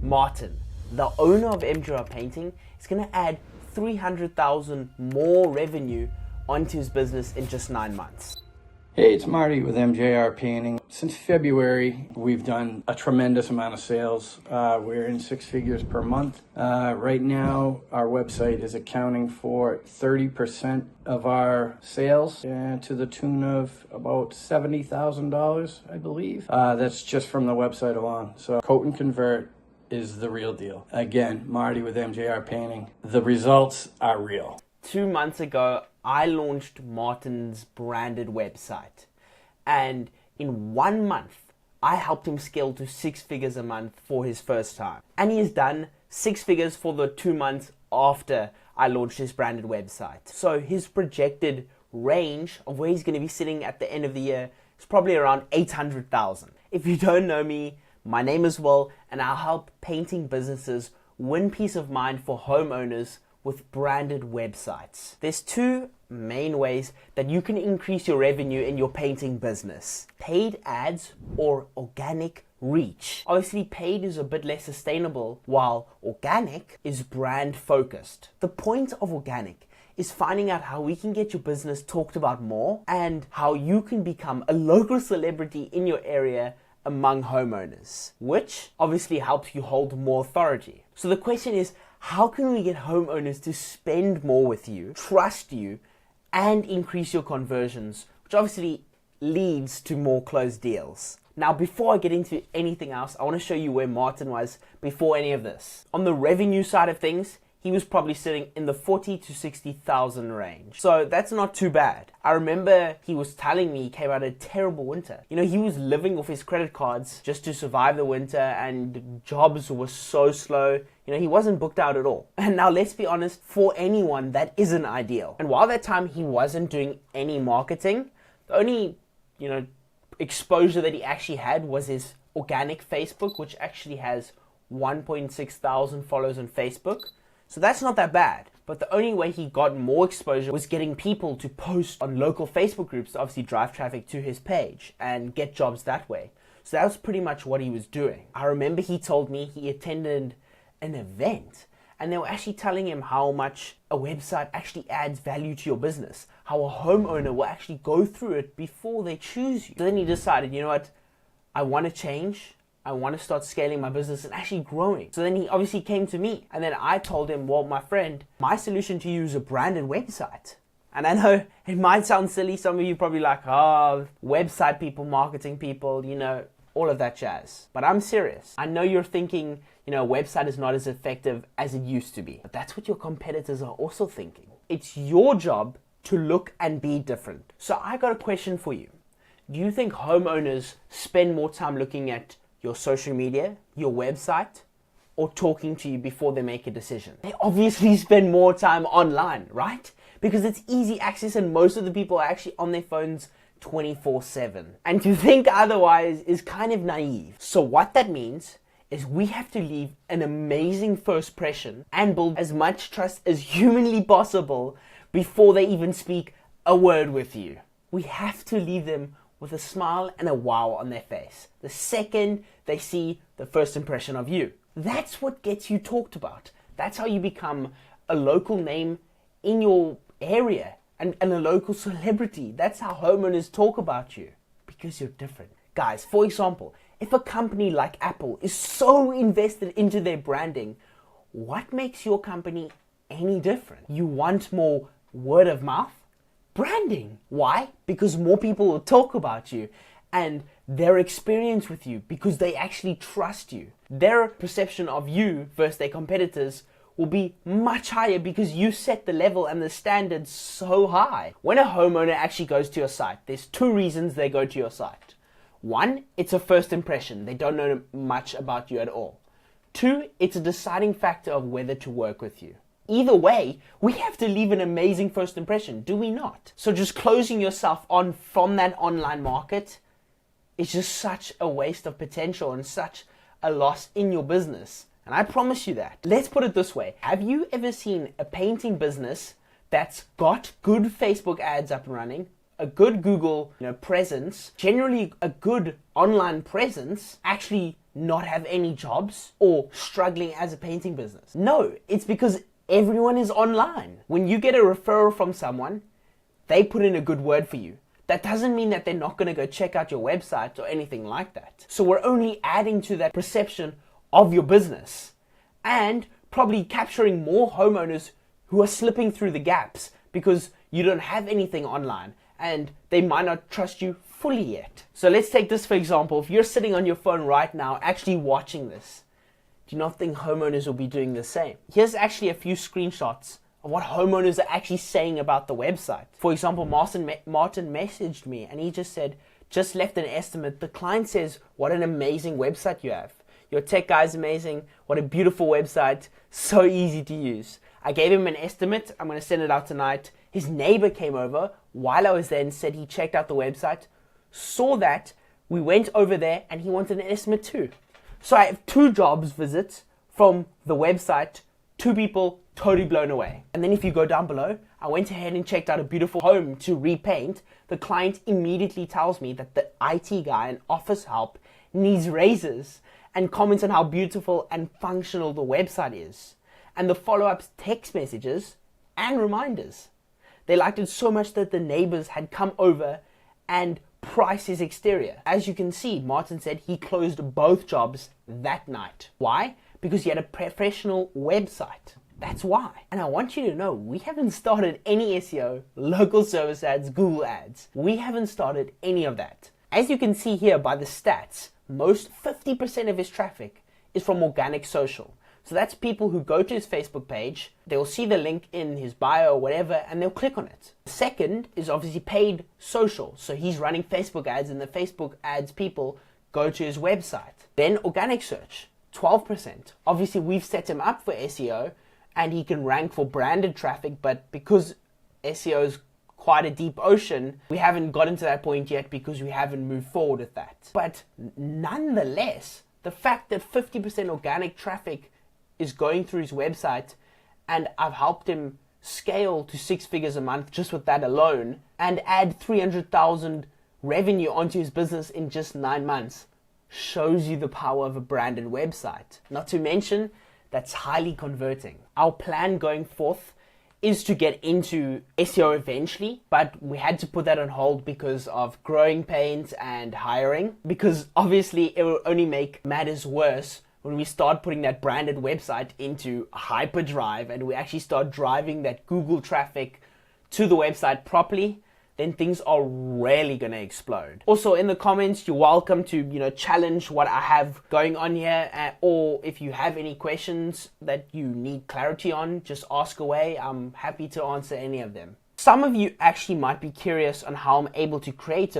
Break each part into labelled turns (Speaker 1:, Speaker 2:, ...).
Speaker 1: Martin, the owner of MJR Painting, is going to add 300,000 more revenue onto his business in just 9 months.
Speaker 2: Hey, it's Marty with MJR Painting. Since February, we've done a tremendous amount of sales. We're in 6 figures per month. Right now, our website is accounting for 30% of our sales, to the tune of about $70,000, I believe. That's just from the website alone. So Quote and Convert is the real deal. Again, Marty with MJR Painting. The results are real.
Speaker 1: 2 months ago, I launched Martin's branded website, and in 1 month, I helped him scale to 6 figures a month for his first time. And he has done 6 figures for the 2 months after I launched his branded website. So his projected range of where he's going to be sitting at the end of the year is probably around 800,000. If you don't know me, my name is Will, and I'll help painting businesses win peace of mind for homeowners with branded websites. There's 2 main ways that you can increase your revenue in your painting business: paid ads or organic reach. Obviously, paid is a bit less sustainable, while organic is brand focused. The point of organic is finding out how we can get your business talked about more and how you can become a local celebrity in your area among homeowners, which obviously helps you hold more authority. So the question is, how can we get homeowners to spend more with you, trust you, and increase your conversions, which obviously leads to more closed deals? Now, before I get into anything else, I want to show you where Martin was before any of this. On the revenue side of things, he was probably sitting in the 40 to 60,000 range. So that's not too bad. I remember he was telling me he came out of a terrible winter. You know, he was living off his credit cards just to survive the winter, and jobs were so slow. You know, he wasn't booked out at all. And now let's be honest, for anyone, that isn't ideal. And while that time he wasn't doing any marketing, the only, exposure that he actually had was his organic Facebook, which actually has 1.6 thousand followers on Facebook. So that's not that bad. But the only way he got more exposure was getting people to post on local Facebook groups to obviously drive traffic to his page and get jobs that way. So that was pretty much what he was doing. I remember he told me he attended an event and they were actually telling him how much a website actually adds value to your business, how a homeowner will actually go through it before they choose you. So then he decided, you know what, I want to change. I want to start scaling my business and actually growing. So then he obviously came to me, and then I told him, well, my friend, my solution to you is a branded website. And I know it might sound silly. Some of you probably like, oh, website people, marketing people, all of that jazz. But I'm serious. I know you're thinking, a website is not as effective as it used to be. But that's what your competitors are also thinking. It's your job to look and be different. So I got a question for you. Do you think homeowners spend more time looking at your social media, your website, or talking to you before they make a decision? They obviously spend more time online, right? Because it's easy access and most of the people are actually on their phones 24/7. And to think otherwise is kind of naive. So what that means is we have to leave an amazing first impression and build as much trust as humanly possible before they even speak a word with you. We have to leave them with a smile and a wow on their face the second they see the first impression of you. That's what gets you talked about. That's how you become a local name in your area and a local celebrity. That's how homeowners talk about you, because you're different. Guys, for example, if a company like Apple is so invested into their branding, what makes your company any different? You want more word of mouth? Branding. Why? Because more people will talk about you and their experience with you, because they actually trust you. Their perception of you versus their competitors will be much higher because you set the level and the standards so high. When a homeowner actually goes to your site, there's 2 reasons they go to your site. 1, it's a first impression. They don't know much about you at all. 2, it's a deciding factor of whether to work with you. Either way, we have to leave an amazing first impression, do we not? So just closing yourself on from that online market is just such a waste of potential and such a loss in your business. And I promise you that. Let's put it this way. Have you ever seen a painting business that's got good Facebook ads up and running, a good Google presence, generally a good online presence, actually not have any jobs or struggling as a painting business? No, it's because everyone is online. When you get a referral from someone, they put in a good word for you. That doesn't mean that they're not going to go check out your website or anything like that. So we're only adding to that perception of your business and probably capturing more homeowners who are slipping through the gaps because you don't have anything online and they might not trust you fully yet. So let's take this for example. If you're sitting on your phone right now actually watching this, do you not think homeowners will be doing the same? Here's actually a few screenshots of what homeowners are actually saying about the website. For example, Martin messaged me and he just said, just left an estimate. The client says, what an amazing website you have. Your tech guy is amazing. What a beautiful website. So easy to use. I gave him an estimate. I'm going to send it out tonight. His neighbor came over while I was there and said he checked out the website, saw that, we went over there and he wanted an estimate too. So I have 2 jobs visits from the website, 2 people totally blown away. And then if you go down below, I went ahead and checked out a beautiful home to repaint. The client immediately tells me that the IT guy and office help needs raises and comments on how beautiful and functional the website is. And the follow-ups text messages and reminders. They liked it so much that the neighbors had come over and priced his exterior. As you can see, Martin said he closed both jobs that night. Why? Because he had a professional website. That's why. And I want you to know, we haven't started any SEO, local service ads, Google ads. We haven't started any of that. As you can see here by the stats, most 50% of his traffic is from organic social. So that's people who go to his Facebook page, they'll see the link in his bio or whatever, and they'll click on it. Second is obviously paid social. So he's running Facebook ads and the Facebook ads people go to his website. Then organic search, 12%. Obviously we've set him up for SEO and he can rank for branded traffic, but because SEO is quite a deep ocean, we haven't gotten to that point yet because we haven't moved forward with that. But nonetheless, the fact that 50% organic traffic is going through his website and I've helped him scale to 6 figures a month just with that alone and add 300,000 revenue onto his business in just 9 months shows you the power of a branded website. Not to mention, that's highly converting. Our plan going forth is to get into SEO eventually, but we had to put that on hold because of growing pains and hiring, because obviously it will only make matters worse when we start putting that branded website into hyperdrive and we actually start driving that Google traffic to the website properly, then things are really gonna explode. Also in the comments, you're welcome to, challenge what I have going on here, or if you have any questions that you need clarity on, just ask away. I'm happy to answer any of them. Some of you actually might be curious on how I'm able to create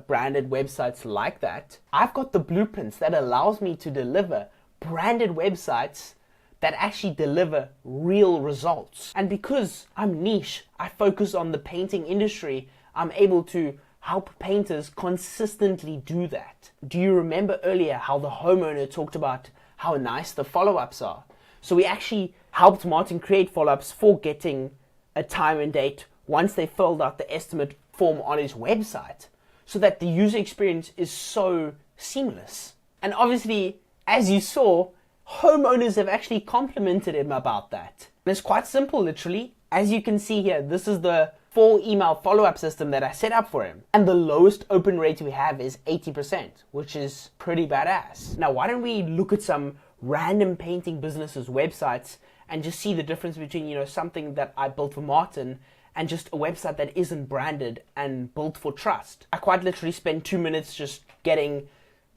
Speaker 1: branded websites like that. I've got the blueprints that allows me to deliver branded websites that actually deliver real results. And because I'm niche, I focus on the painting industry, I'm able to help painters consistently do that. Do you remember earlier how the homeowner talked about how nice the follow-ups are? So we actually helped Martin create follow-ups for getting a time and date once they filled out the estimate form on his website, so that the user experience is so seamless. And obviously, as you saw, homeowners have actually complimented him about that. And it's quite simple, literally. As you can see here, this is the 4 email follow-up system that I set up for him. And the lowest open rate we have is 80%, which is pretty badass. Now, why don't we look at some random painting businesses' websites and just see the difference between, something that I built for Martin and just a website that isn't branded and built for trust. I quite literally spent 2 minutes just getting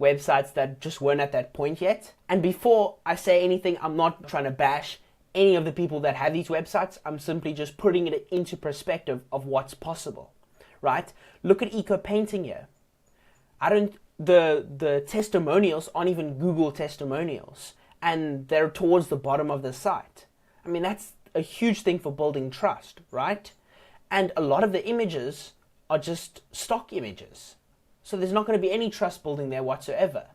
Speaker 1: websites that just weren't at that point yet. And before I say anything, I'm not trying to bash any of the people that have these websites. I'm simply just putting it into perspective of what's possible, right? Look at Eco Painting here. The testimonials aren't even Google testimonials, and they're towards the bottom of the site. I mean, that's a huge thing for building trust, right? And a lot of the images are just stock images. So there's not going to be any trust building there whatsoever.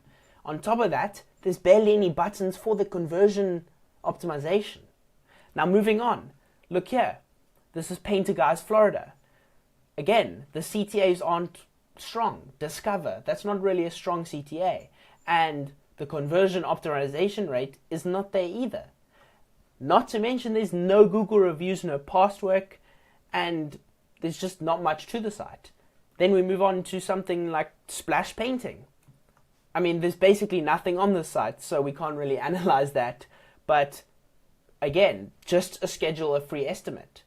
Speaker 1: On top of that, there's barely any buttons for the conversion optimization. Now moving on, look here. This is Painter Guys Florida. Again, the CTAs aren't strong. Discover, that's not really a strong CTA. And the conversion optimization rate is not there either. Not to mention there's no Google reviews, no past work, and there's just not much to the site. Then we move on to something like splash painting. I mean, there's basically nothing on the site, so we can't really analyze that. But again, just schedule a free estimate.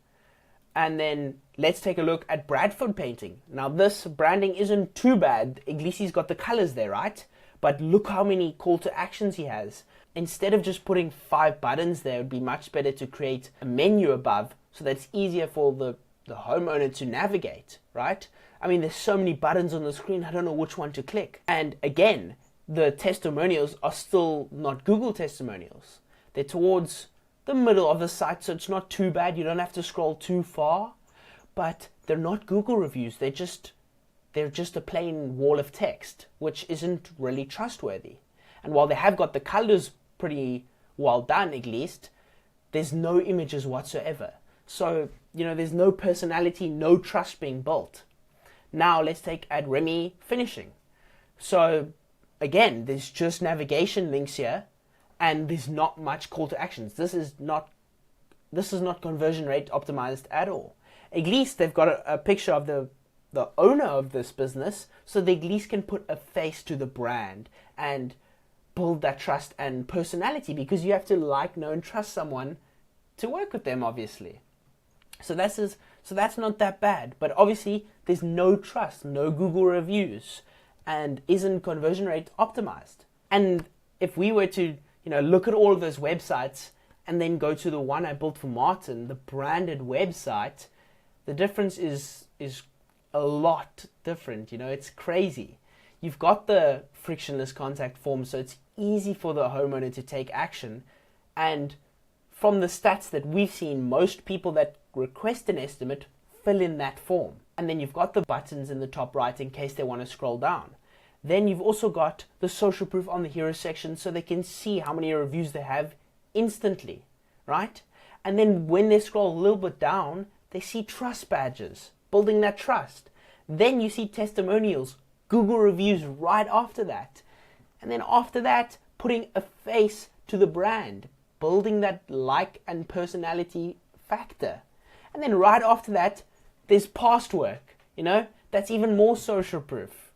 Speaker 1: And then let's take a look at Bradford painting. Now this branding isn't too bad. Iglesi's got the colors there, right? But look how many call to actions he has. Instead of just putting 5 buttons there, it would be much better to create a menu above so that it's easier for the homeowner to navigate, right? I mean, there's so many buttons on the screen, I don't know which one to click. And again, the testimonials are still not Google testimonials. They're towards the middle of the site, so it's not too bad. You don't have to scroll too far, but they're not Google reviews. They're just a plain wall of text, which isn't really trustworthy. And while they have got the colors pretty well done, at least, there's no images whatsoever. So, there's no personality, no trust being built. Now let's take at Remy finishing. So again, there's just navigation links here, and there's not much call to actions. This is not conversion rate optimized at all. At least they've got a picture of the owner of this business, so they at least can put a face to the brand and build that trust and personality, because you have to like, know, and trust someone to work with them, obviously. So that's not that bad. But obviously, there's no trust, no Google reviews, and isn't conversion rate optimized. And if we were to look at all of those websites and then go to the one I built for Martin, the branded website, the difference is a lot different. It's crazy. You've got the frictionless contact form, so it's easy for the homeowner to take action. And from the stats that we've seen, most people that request an estimate fill in that form. And then you've got the buttons in the top right in case they want to scroll down. Then you've also got the social proof on the hero section, so they can see how many reviews they have instantly, right? And then when they scroll a little bit down, they see trust badges, building that trust. Then you see testimonials, Google reviews right after that. And then after that, putting a face to the brand, building that like and personality factor. And then right after that, there's past work, that's even more social proof.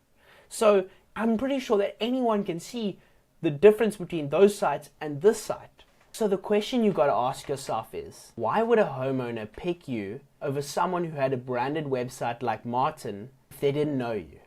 Speaker 1: So I'm pretty sure that anyone can see the difference between those sites and this site. So the question you got to ask yourself is, why would a homeowner pick you over someone who had a branded website like Martin if they didn't know you?